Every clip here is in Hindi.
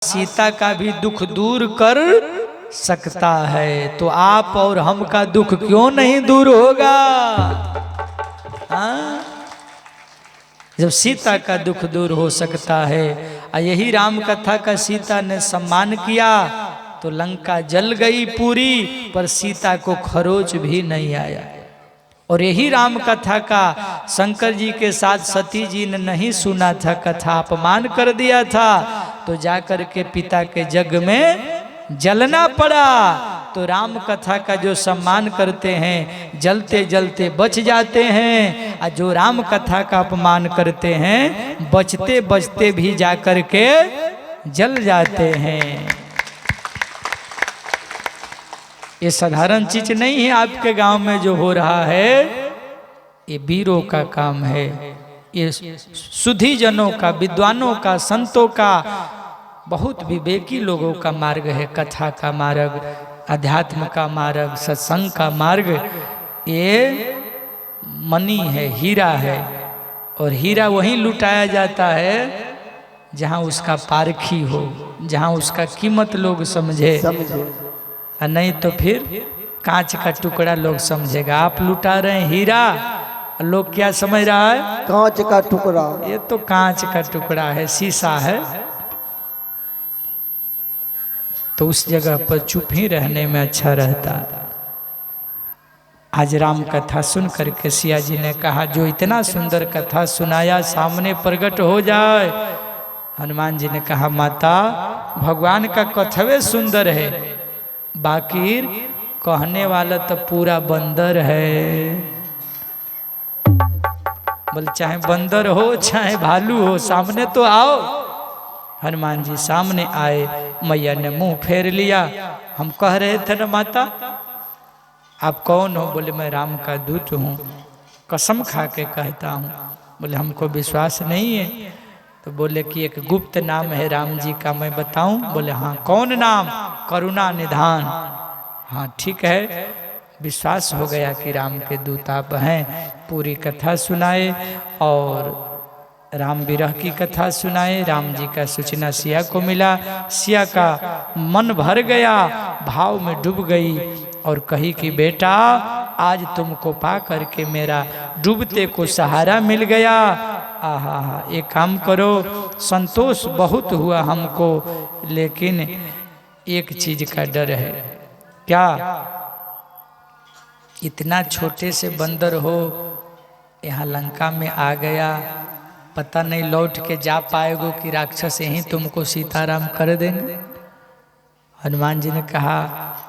सीता का भी दुख दूर कर सकता है, तो आप और हम का दुख क्यों नहीं दूर होगा? हाँ? जब सीता का दुख दूर हो सकता है, यही राम कथा का सीता ने सम्मान किया तो लंका जल गई पूरी, पर सीता को खरोच भी नहीं आया। और यही राम कथा का शंकर जी के साथ सती जी ने नहीं सुना था, कथा अपमान कर दिया था, तो जाकर के पिता के जग में जलना पड़ा। तो राम कथा का जो सम्मान करते हैं जलते जलते बच जाते हैं, और जो राम कथा का अपमान करते हैं बचते बचते भी जाकर के जल जाते हैं। ये साधारण चीज नहीं है आपके गांव में जो हो रहा है, ये वीरों का काम है, ये सुधी जनों का, विद्वानों का, संतों का, बहुत विवेकी लोगों का मार्ग है। कथा का मार्ग, अध्यात्म का मार्ग, सत्संग का मार्ग, ये मनी है, हीरा है। और हीरा वहीं लुटाया जाता है जहां उसका पारखी हो, जहां उसका कीमत लोग समझे, और नहीं तो फिर कांच का टुकड़ा लोग समझेगा। आप लुटा रहे हैं हीरा, लोग क्या समझ रहा है? कांच का टुकड़ा। ये तो कांच का टुकड़ा है, शीशा है। तो उस जगह पर चुप ही रहने में अच्छा रहता। आज राम कथा सुन करके सिया जी ने कहा, जो इतना सुंदर कथा सुनाया सामने प्रकट हो जाए। हनुमान जी ने कहा, माता भगवान का कथवे सुंदर है, बाकी कहने वाला तो पूरा बंदर है। बोल चाहे बंदर हो चाहे भालू हो, सामने तो आओ। हनुमान जी सामने आए, मैया ने मुंह फेर लिया। हम कह रहे थे ना माता, आप कौन हो? बोले मैं राम का दूत हूँ, कसम खा के कहता हूँ। बोले हमको विश्वास नहीं है। तो बोले कि एक गुप्त नाम है राम जी का, मैं बताऊं? बोले हाँ। कौन नाम? करुणा निधान। हाँ ठीक है, विश्वास हो गया कि राम के दूत आप हैं। पूरी कथा सुनाए और राम विरह की कथा सुनाए। राम जी का सूचना सिया को मिला, सिया का मन भर गया, भाव में डूब गई और कही कि बेटा आज तुमको पा करके मेरा डूबते को सहारा मिल गया। आहा, एक काम करो, संतोष बहुत हुआ हमको, लेकिन एक चीज का डर है। क्या? इतना छोटे से बंदर हो, यहाँ लंका में आ गया, पता नहीं लौट के जा पाएगो कि राक्षस यहीं तुमको सीताराम कर देंगे। हनुमान जी ने कहा,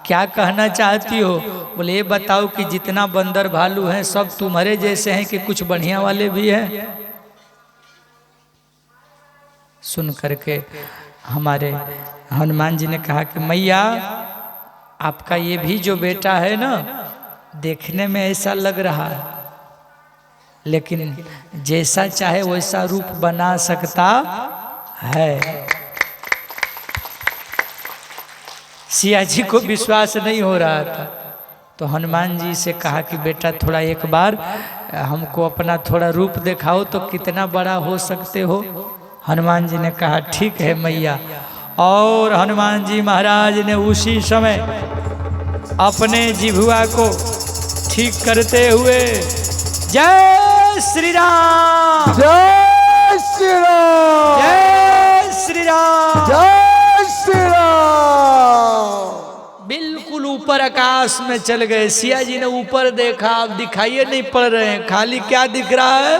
क्या कहना चाहती हो? बोले ये बताओ कि जितना बंदर भालू हैं सब तुम्हारे जैसे हैं कि कुछ बढ़िया वाले भी हैं? सुन करके हमारे हनुमान जी ने कहा कि मैया आपका ये भी जो बेटा है ना, देखने में ऐसा लग रहा है, लेकिन जैसा चाहे वैसा रूप बना सकता है। सिया जी को विश्वास नहीं हो रहा था, तो हनुमान जी से कहा कि बेटा थोड़ा एक बार हमको अपना थोड़ा रूप दिखाओ तो कितना बड़ा हो सकते हो। हनुमान जी ने कहा ठीक है मैया। और हनुमान जी महाराज ने उसी समय अपने जिह्वा को ठीक करते हुए जय श्री राम, जय श्री राम, जय श्री राम, जय श्री राम। बिल्कुल ऊपर आकाश में चल गए। सिया जी ने ऊपर देखा, अब दिखाइए नहीं पड़ रहे हैं, खाली क्या दिख रहा है?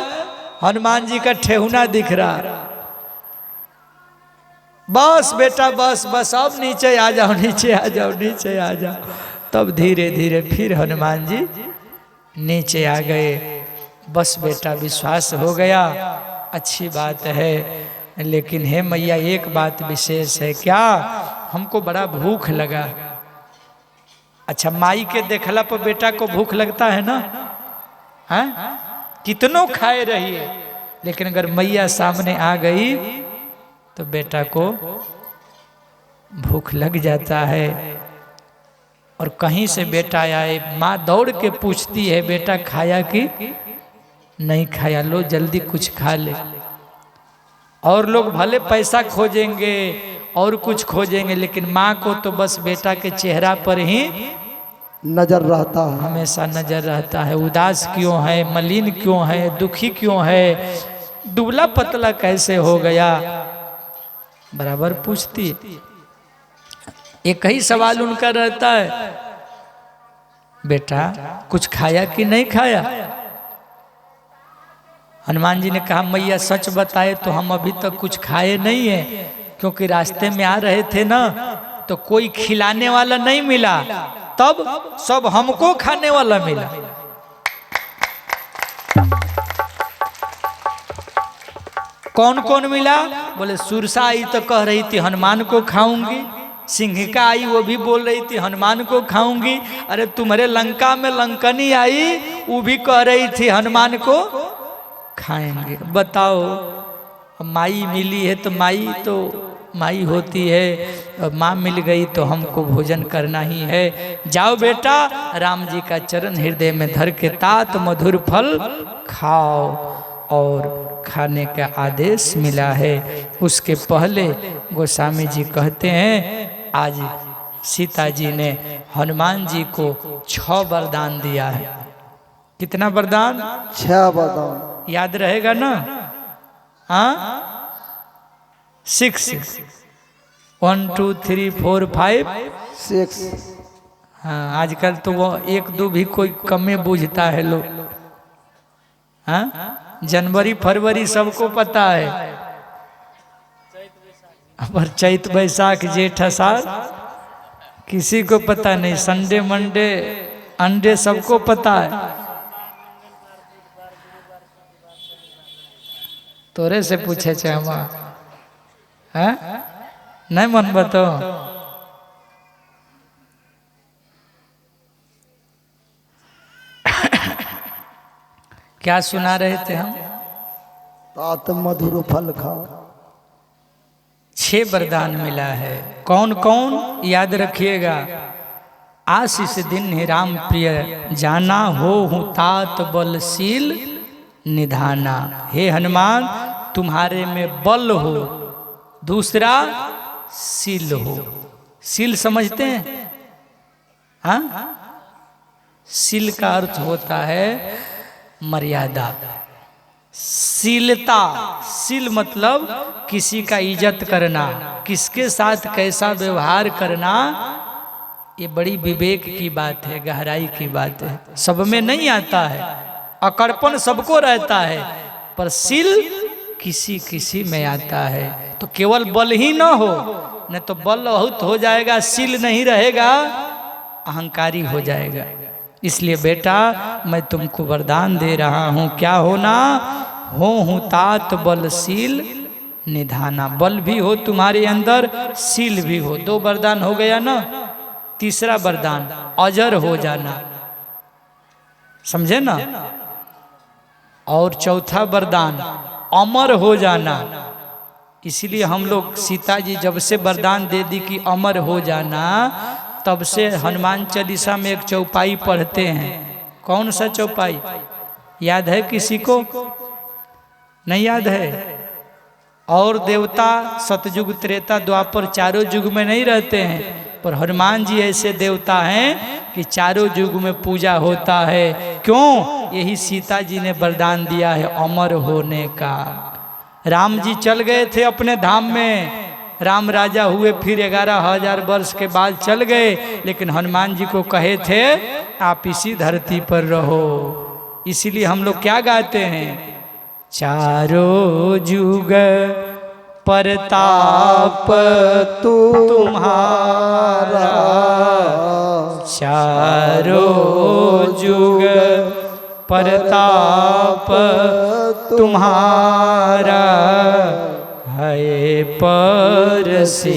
हनुमान जी का ठेहुना दिख रहा है। बस बेटा बस बस, अब नीचे आ जाओ, नीचे आ जाओ, नीचे आ जाओ। तब धीरे धीरे फिर हनुमान जी नीचे आ गए। बस बेटा विश्वास हो गया, अच्छी बात है, लेकिन हे मैया एक बात विशेष है। क्या? हमको बड़ा भूख लगा। अच्छा, माई के देखला पर बेटा को भूख लगता है ना? हाँ, कितनों खाए रहिए, लेकिन अगर मैया सामने आ गई तो बेटा को भूख लग जाता है। और कहीं से बेटा आए, माँ दौड़ के पूछती है बेटा खाया कि नहीं खाया? लो जल्दी कुछ खा ले। और लोग भले पैसा खोजेंगे, और कुछ खोजेंगे, लेकिन माँ को तो बस बेटा के चेहरा पर ही नजर रहता है। हमेशा नजर रहता है। उदास क्यों है, मलिन क्यों है, दुखी क्यों है, दुबला पतला कैसे हो गया, बराबर पूछती है। एक ही सवाल उनका रहता है, बेटा कुछ खाया कि नहीं खाया। हनुमान जी ने कहा मैया सच बताए तो हम अभी तक कुछ खाए नहीं है, क्योंकि रास्ते में आ रहे थे ना तो कोई खिलाने वाला नहीं मिला, तब सब हमको खाने वाला मिला। कौन कौन मिला? बोले सुरसा आई तो कह रही थी हनुमान को खाऊंगी, सिंहिका आई वो भी बोल रही थी हनुमान को खाऊंगी, अरे तुम्हारे लंका में लंकनी आई वो भी कह रही थी हनुमान को खाएंगे। बताओ, माई मिली है तो माई होती है, माँ मिल गई तो हमको भोजन करना ही है। जाओ बेटा, राम जी का चरण हृदय में धर के तात मधुर फल खाओ, और खाने का आदेश मिला है। उसके पहले गोस्वामी जी कहते हैं आज सीता जी ने हनुमान जी को 6 वरदान दिया है। कितना वरदान? 6 वरदान। याद रहेगा ना? हाँ, 6 1 2 3 4 5 6। हाँ, आजकल तो वो 1 2 भी कोई कमे बूझता है लोग। हाँ, जनवरी फरवरी सबको पता है, पर चैत बैसाख जेठ अषाढ़ किसी को पता नहीं। संडे मंडे अंडे सबको पता है। तोरे से पूछे छे हम, हैं? नहीं मन बताओ। क्या सुना रहे थे हम? तात मधुर फल खाओ। 6 वरदान मिला है। कौन कौन? याद रखिएगा। आशीष दिन ही राम प्रिय जाना, हो हूँ तात बलशील निधाना। हे हनुमान तुम्हारे में बल हो, दूसरा शील हो। शील समझते हैं? हाँ, शील का अर्थ होता है मर्यादा, शीलता। शील मतलब किसी का इज्जत करना, किसके साथ कैसा व्यवहार करना, ये बड़ी विवेक की बात है, गहराई की बात है। सब में नहीं आता है, अकड़पन सबको रहता है, पर शील किसी किसी में आता है। तो केवल बल ही ना हो, नहीं तो बल बहुत हो जाएगा, शील नहीं रहेगा, अहंकारी हो जाएगा। इसलिए बेटा मैं तुमको वरदान दे रहा हूँ, क्या होना? हो हूँ तात बलशील निधाना। बल भी हो तुम्हारे अंदर, शील भी हो। 2 वरदान हो गया ना। तीसरा वरदान अजर हो जाना, समझे ना? और चौथा वरदान अमर हो जाना। इसलिए हम लोग सीता जी जब से वरदान दे दी कि अमर हो जाना, तब से हनुमान चालीसा में एक चौपाई पढ़ते हैं। कौन सा चौपाई याद है किसी को? नहीं याद है? और देवता सतयुग त्रेता द्वापर चारों युग में नहीं रहते हैं, पर हनुमान जी ऐसे देवता हैं कि चारों युग में पूजा होता है। क्यों? यही सीता जी ने वरदान दिया है अमर होने का। राम जी चल गए थे अपने धाम में, राम राजा हुए, फिर 11,000 वर्ष के बाद चल गए, लेकिन हनुमान जी को कहे थे आप इसी धरती पर रहो। इसीलिए हम लोग क्या गाते हैं? चारों जुग परताप तुम्हारा, चारों जुग परताप तुम्हारा, है परसिद्ध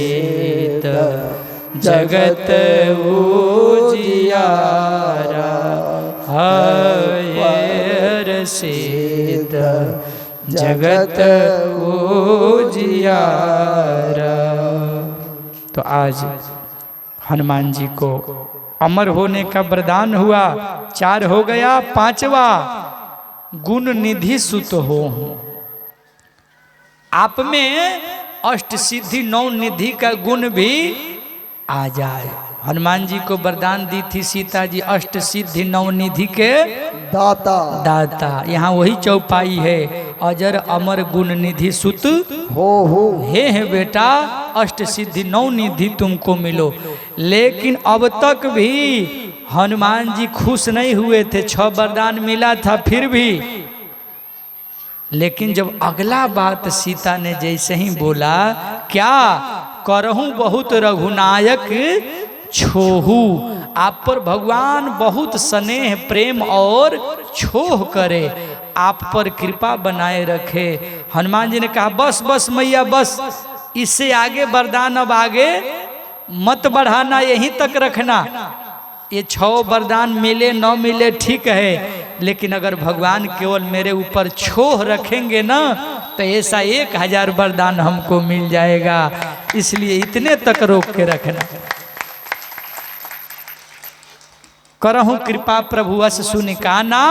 जगत उजियारा, है रसिद्ध जगत उजियारा। तो आज हनुमान जी को अमर होने का वरदान हुआ। 4 हो गया। 5वां गुण निधि सुत हो। आप में अष्ट सिद्धि 9 निधि का गुण भी आ जाए। हनुमान जी को वरदान दी थी सीता जी, अष्ट सिद्धि 9 निधि के दाता दाता। यहाँ वही चौपाई है, अजर अमर गुण निधि सुत हो हे बेटा, अष्ट सिद्धि 9 निधि तुमको मिलो। लेकिन अब तक भी हनुमान जी खुश नहीं हुए थे। 6 वरदान मिला था फिर भी। लेकिन जब अगला बात सीता ने जैसे ही बोला, क्या करहूं बहुत रघुनायक छोहू, आप पर भगवान बहुत स्नेह प्रेम और छोह करे, आप पर कृपा बनाए रखे। हनुमान जी ने कहा बस बस मैया बस, इससे आगे वरदान अब आगे मत बढ़ाना, यहीं तक रखना। ये 6 वरदान मिले न मिले ठीक है, लेकिन अगर भगवान केवल मेरे ऊपर छोह रखेंगे ना तो ऐसा 1000 वरदान हमको मिल जाएगा, इसलिए इतने तक रोक के रखना। करहूं कृपा प्रभु अस सुनिकाना,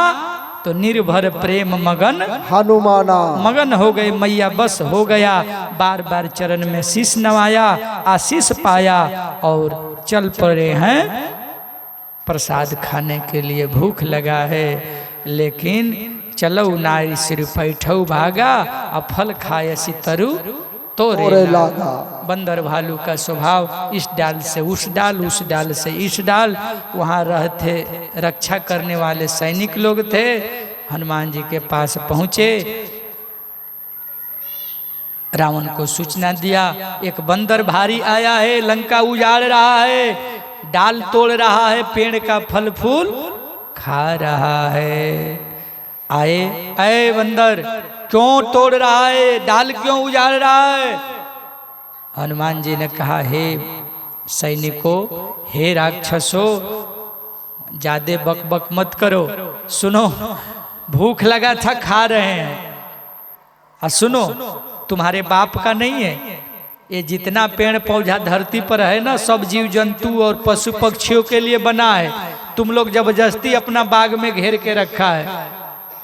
तो निर्भर प्रेम मगन हनुमाना। मगन हो गए मैया, बस हो गया। बार बार चरण में शीश नवाया, आशीष पाया और चल पड़े हैं प्रसाद खाने के लिए। भूख लगा है, लेकिन चलो नारी सिर पैठऊ भागा, और फल खाए सितरु तोरे लागा। बंदर भालू का स्वभाव, इस डाल से उस डाल, उस डाल से इस डाल। वहाँ रहते रक्षा करने वाले सैनिक लोग थे। हनुमान जी के पास पहुँचे, रावण को सूचना दिया एक बंदर भारी आया है, लंका उजाड़ रहा है, डाल तोड़ रहा है, पेड़ का फल फूल खा रहा है। आए आए बंदर, क्यों तोड़ रहा है, डाल क्यों उजाड़ रहा है? हनुमान जी ने कहा, हे सैनिकों, हे राक्षसों, ज्यादा बक बक मत करो, सुनो भूख लगा था खा रहे हैं। और सुनो, तुम्हारे बाप का नहीं है, ये जितना पेड़ पौधा धरती पर है ना, सब जीव जंतु और पशु पक्षियों के लिए बना है। तुम लोग जबरदस्ती अपना बाग में घेर के रखा है।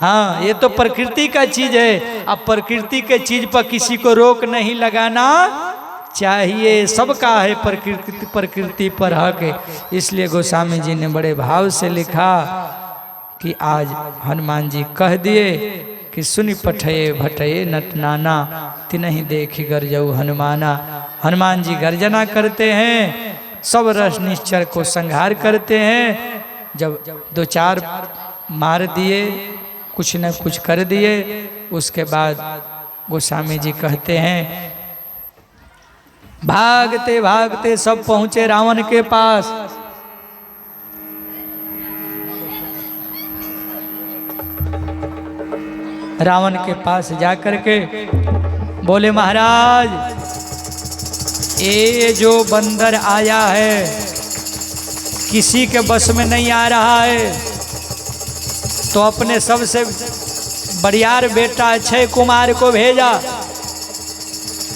हाँ, ये तो प्रकृति का चीज है। अब प्रकृति के चीज पर किसी को रोक नहीं लगाना चाहिए, सबका है प्रकृति पर हक है। इसलिए गोस्वामी जी ने बड़े भाव से लिखा कि आज हनुमान जी कह दिए कि सुनि पठये भटये नटनाना, तिनहि देखि गरजऊ हनुमाना। हनुमान जी गर्जना करते हैं, सब रस निश्चर को संहार करते हैं। जब 2-4 मार दिए, कुछ न कुछ कर दिए, उसके बाद गोस्वामी जी कहते हैं, भागते भागते सब पहुंचे रावण के पास। रावण के पास जाकर के बोले, महाराज ये जो बंदर आया है किसी के बस में नहीं आ रहा है, तो अपने सबसे बड़ियार बेटा अक्षय कुमार को भेजा।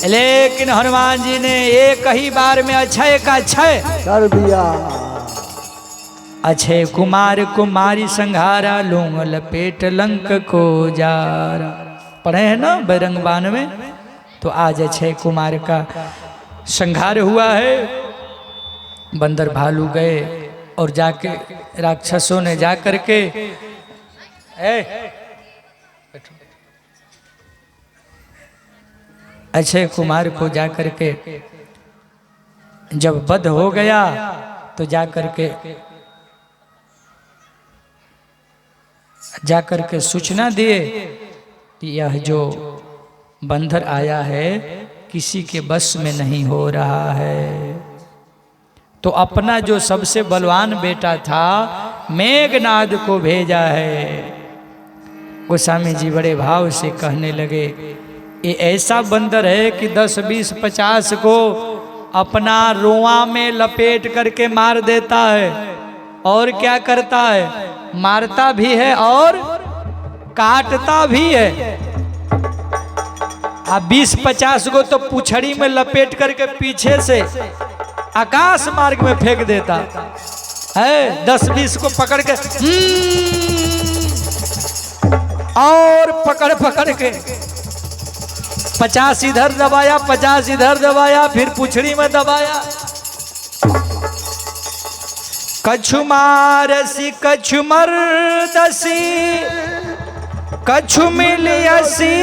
लेकिन हनुमान जी ने एक ही बार में अक्षय का अक्षय कर दिया। अक्षय कुमार कुमारी संहारा, लूंग लपेट लंक को जारा। पढ़े हैं ना बैरंगबान में। तो आज अक्षय कुमार का संहार हुआ है। बंदर भालू गए और जाके राक्षसों ने जाकर के अक्षय कुमार को जाकर के जब वध हो गया तो जाकर के सूचना दिए कि यह जो बंदर आया है किसी के बस में नहीं हो रहा है। तो अपना जो सबसे बलवान बेटा था मेघनाद को भेजा है। गोस्वामी जी बड़े भाव से कहने लगे, ये ऐसा बंदर है कि 10, 20, 50 को अपना रोआ में लपेट करके मार देता है। और क्या करता है, मारता भी है और काटता भी है। अब 20-50 को तो पुछड़ी में लपेट करके पीछे से आकाश मार्ग में फेंक देता है। 10-20 को पकड़ के और पकड़ के 50 इधर दबाया, 50 इधर दबाया, फिर पुछड़ी में दबाया। कछु मारसी कछु मरदसी, कछु मिलियसी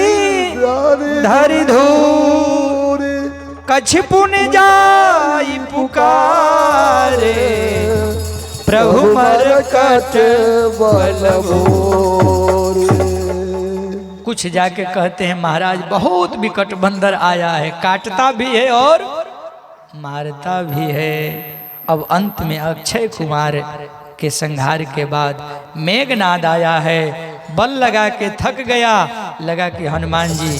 धरि धूर, कछ पुन जाई पुकारे, प्रभु मरकट बल भोर। कुछ जाके कहते हैं महाराज बहुत विकट बंदर आया है, काटता भी है और मारता भी है। अब अंत में अक्षय कुमार के संहार के बाद मेघनाद आया है, बल लगा के थक गया, लगा कि हनुमान जी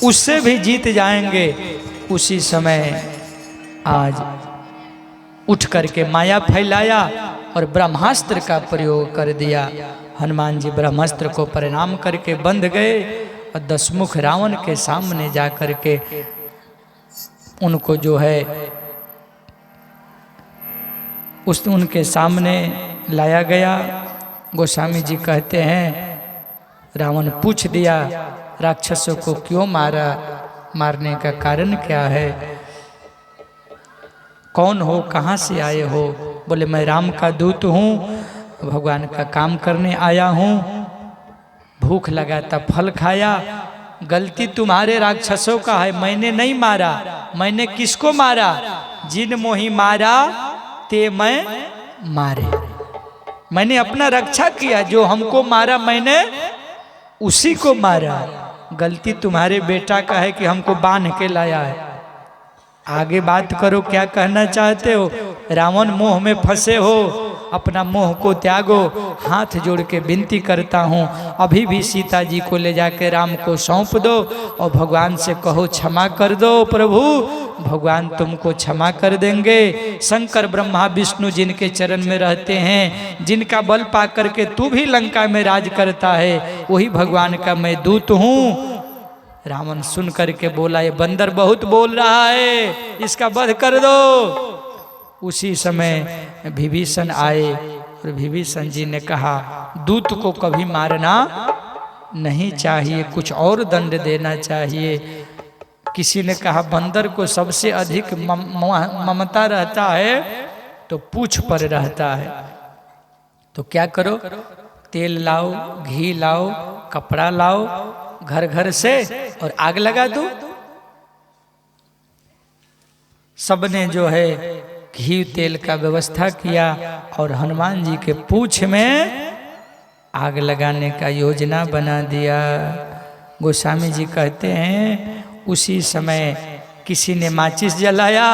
उससे भी जीत जाएंगे। उसी समय आज उठ करके माया फैलाया और ब्रह्मास्त्र का प्रयोग कर दिया। हनुमान जी ब्रह्मास्त्र को प्रणाम करके बंध गए और दशमुख रावण के सामने जा करके उनको जो है उनके सामने लाया गया। गोस्वामी जी कहते हैं रावण पूछ दिया राक्षसों को क्यों मारा, मारने का कारण क्या है, कौन हो, कहाँ से आए हो। बोले मैं राम का दूत हूँ, भगवान का काम करने आया हूँ, भूख लगा तब फल खाया, गलती तुम्हारे राक्षसों का है, मैंने नहीं मारा। मैंने किसको मारा, जिन मोही मारा ते मैं मारे, मैंने अपना रक्षा किया, जो हमको मारा मैंने उसी को मारा। गलती तुम्हारे बेटा का है कि हमको बांध के लाया है। आगे बात करो, क्या कहना चाहते हो। रावण मोह में फंसे हो, अपना मोह को त्यागो। हाथ जोड़ के विनती करता हूँ, अभी भी सीता जी को ले जाके राम को सौंप दो और भगवान से कहो क्षमा कर दो प्रभु, भगवान तुमको क्षमा कर देंगे। शंकर ब्रह्मा विष्णु जिनके चरण में रहते हैं, जिनका बल पा करके तू भी लंका में राज करता है, वही भगवान का मैं दूत हूँ। रावण सुन करके बोला ये बंदर बहुत बोल रहा है, इसका वध कर दो। उसी समय विभीषण आए और विभीषण जी ने कहा दूत को कभी मारना नहीं चाहिए, कुछ और दंड देना चाहिए। किसी ने कहा बंदर को सबसे अधिक ममता रहता है तो पूंछ पर रहता है, तो क्या करो, तेल लाओ, घी लाओ, कपड़ा लाओ घर घर से और आग लगा दो। सबने जो है घी तेल का व्यवस्था किया और हनुमान जी के पूंछ में आग लगाने का योजना बना दिया। गोस्वामी जी कहते हैं उसी समय किसी ने माचिस जलाया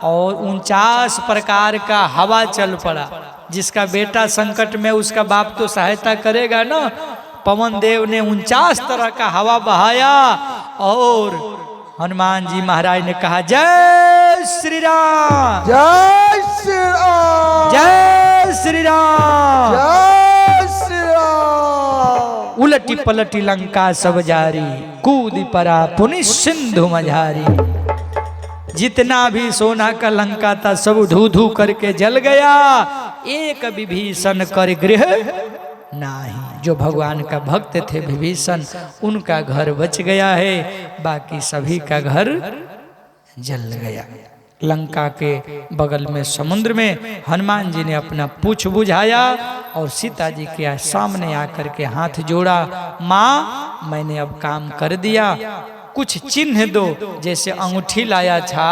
और 49 प्रकार का हवा चल पड़ा। जिसका बेटा संकट में उसका बाप तो सहायता करेगा ना। पवन देव ने 49 तरह का हवा बहाया और हनुमान जी महाराज ने कहा जय श्री राम, जय श्री राम, जय श्री राम, जय श्री राम। उलटी पलटी लंका सब जारी, कूद परा पुनि सिंधु मझारी। जितना भी सोना का लंका था सब धू धू करके जल गया, एक विभीषण कर गृह नहीं। जो भगवान का भक्त थे विभीषण, उनका घर बच गया है, बाकी सभी का घर जल गया। लंका के बगल में समुद्र में हनुमान जी ने अपना पूंछ बुझाया और सीता जी के सामने आकर के हाथ जोड़ा, माँ मैंने अब काम कर दिया, कुछ चिन्ह दो। जैसे अंगूठी लाया था,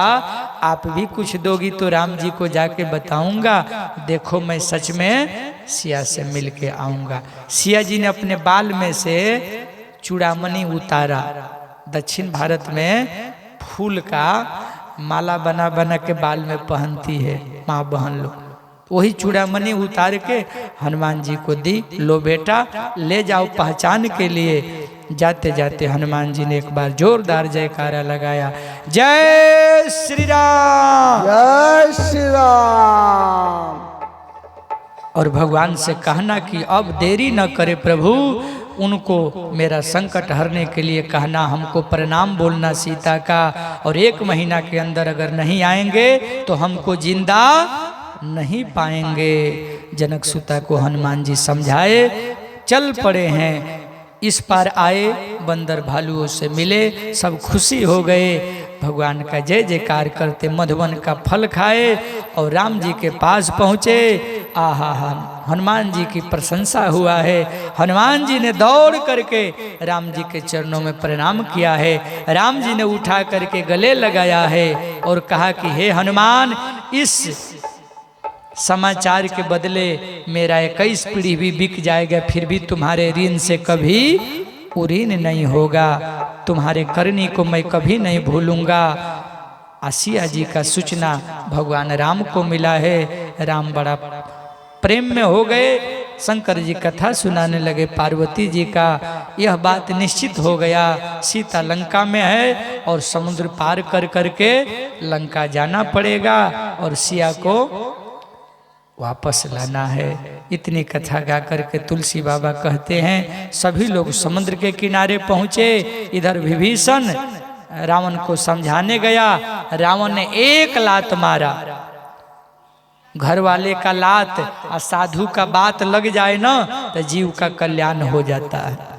आप भी कुछ दोगी तो राम जी को जाके बताऊंगा, देखो मैं सच में सिया से मिल के आऊंगा। सिया जी ने अपने बाल में से चूड़ामणि उतारा। दक्षिण भारत में फूल का माला बना बना के बाल में पहनती है माँ बहन लोग, वही चूड़ामणि उतार के हनुमान जी को दी, लो बेटा ले जाओ पहचान के लिए। जाते जाते हनुमान जी ने एक बार जोरदार जयकारा लगाया, जय श्री राम, जय श्री राम। और भगवान से कहना कि अब देरी न करे प्रभु, उनको मेरा संकट हरने के लिए कहना, हमको प्रणाम बोलना सीता का, और 1 महीना के अंदर अगर नहीं आएंगे तो हमको जिंदा नहीं पाएंगे। जनक सुता को हनुमान जी समझाए, चल पड़े हैं। इस पार आए बंदर भालुओं से मिले, सब खुशी हो गए, भगवान का जय जयकार करते मधुवन का फल खाए और राम जी के पास पहुँचे। आहा हा, हनुमान जी की प्रशंसा हुआ है। हनुमान जी ने दौड़ करके राम जी के चरणों में प्रणाम किया है। राम जी ने उठा करके गले लगाया है और कहा कि हे हनुमान, इस समाचार के बदले मेरा 21 पीढ़ी भी बिक जाएगा, फिर भी तुम्हारे ऋण से कभी उऋण नहीं होगा, तुम्हारे करनी को मैं कभी नहीं भूलूंगा। आसिया जी का सूचना भगवान राम को मिला है। राम बड़ा प्रेम में हो गए। शंकर जी कथा सुनाने लगे पार्वती जी का। यह बात निश्चित हो गया, सीता लंका में है और समुद्र पार कर करके लंका जाना पड़ेगा और सिया को वापस लाना है। इतनी कथा गा करके तुलसी बाबा कहते हैं सभी लोग समुद्र के किनारे पहुँचे। इधर विभीषण रावण को समझाने गया। रावण ने एक लात मारा, घर वाले का लात और साधु का बात लग जाए ना तो जीव का कल्याण हो जाता है।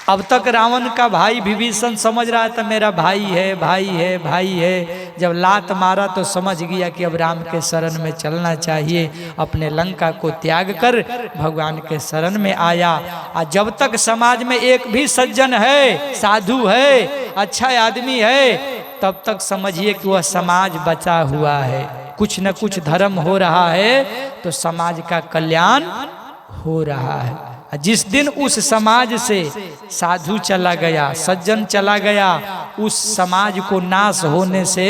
अब तक रावण का भाई विभीषण समझ रहा था मेरा भाई है, भाई है, भाई है। जब लात मारा तो समझ गया कि अब राम के शरण में चलना चाहिए। अपने लंका को त्याग कर भगवान के शरण में आया। और जब तक समाज में एक भी सज्जन है, साधु है, अच्छा आदमी है, तब तक समझिए कि वह समाज बचा हुआ है। कुछ न कुछ धर्म हो रहा है तो समाज का कल्याण हो रहा है। जिस दिन उस समाज से साधु चला गया, सज्जन चला गया, उस समाज को नाश होने से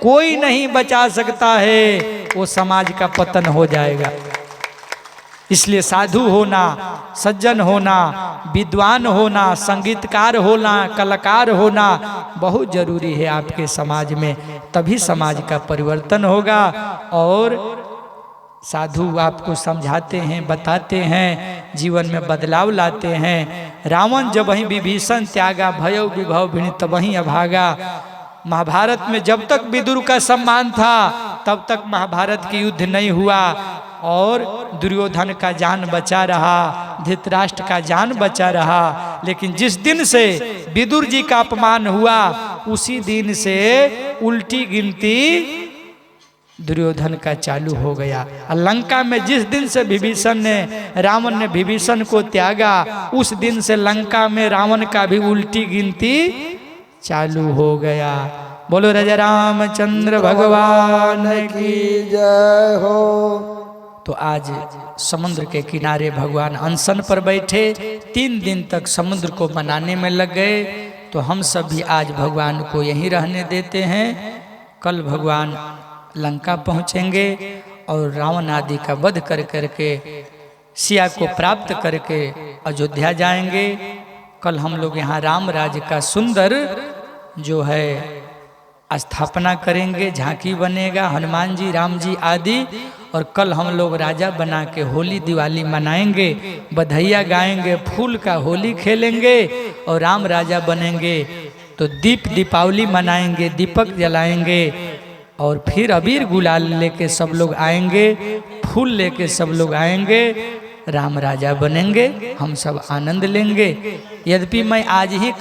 कोई नहीं बचा सकता है। वो समाज का पतन हो जाएगा। इसलिए साधु होना, सज्जन होना, विद्वान होना, संगीतकार होना, कलाकार होना बहुत जरूरी है आपके समाज में। तभी समाज का परिवर्तन होगा। और साधु आपको समझाते हैं, बताते हैं, जीवन में बदलाव लाते हैं। रावण जब वहीं विभीषण त्यागा, भयो विभव भिन्न तब वहीं अभागा। महाभारत में जब तक विदुर का सम्मान था तब तक महाभारत की युद्ध नहीं हुआ और दुर्योधन का जान बचा रहा, धृतराष्ट्र का जान बचा रहा। लेकिन जिस दिन से विदुर जी का अपमान हुआ उसी दिन से उल्टी गिनती दुर्योधन का चालू हो गया। लंका में जिस दिन से रावण ने विभीषण को त्यागा उस दिन से लंका में रावण का भी उल्टी गिनती चालू हो गया। बोलो राजा रामचंद्र भगवान की जय हो। तो आज समुद्र के किनारे भगवान अनशन पर बैठे, 3 दिन तक समुद्र को बनाने में लग गए। तो हम सब भी आज भगवान को यहीं रहने देते हैं। कल भगवान लंका पहुँचेंगे और रावण आदि का वध कर करके सिया को प्राप्त करके अयोध्या जाएंगे। कल हम लोग यहाँ राम राज्य का सुंदर जो है स्थापना करेंगे, झांकी बनेगा, हनुमान जी, राम जी आदि। और कल हम लोग राजा बना के होली दिवाली मनाएंगे, बधाइयाँ गाएंगे, फूल का होली खेलेंगे और राम राजा बनेंगे। तो दीपावली मनाएंगे, दीपक जलाएंगे और फिर अबीर गुलाल लेके सब लोग आएंगे, फूल लेके सब लोग आएंगे, राम राजा बनेंगे, हम सब आनंद लेंगे। यद्यपि मैं आज ही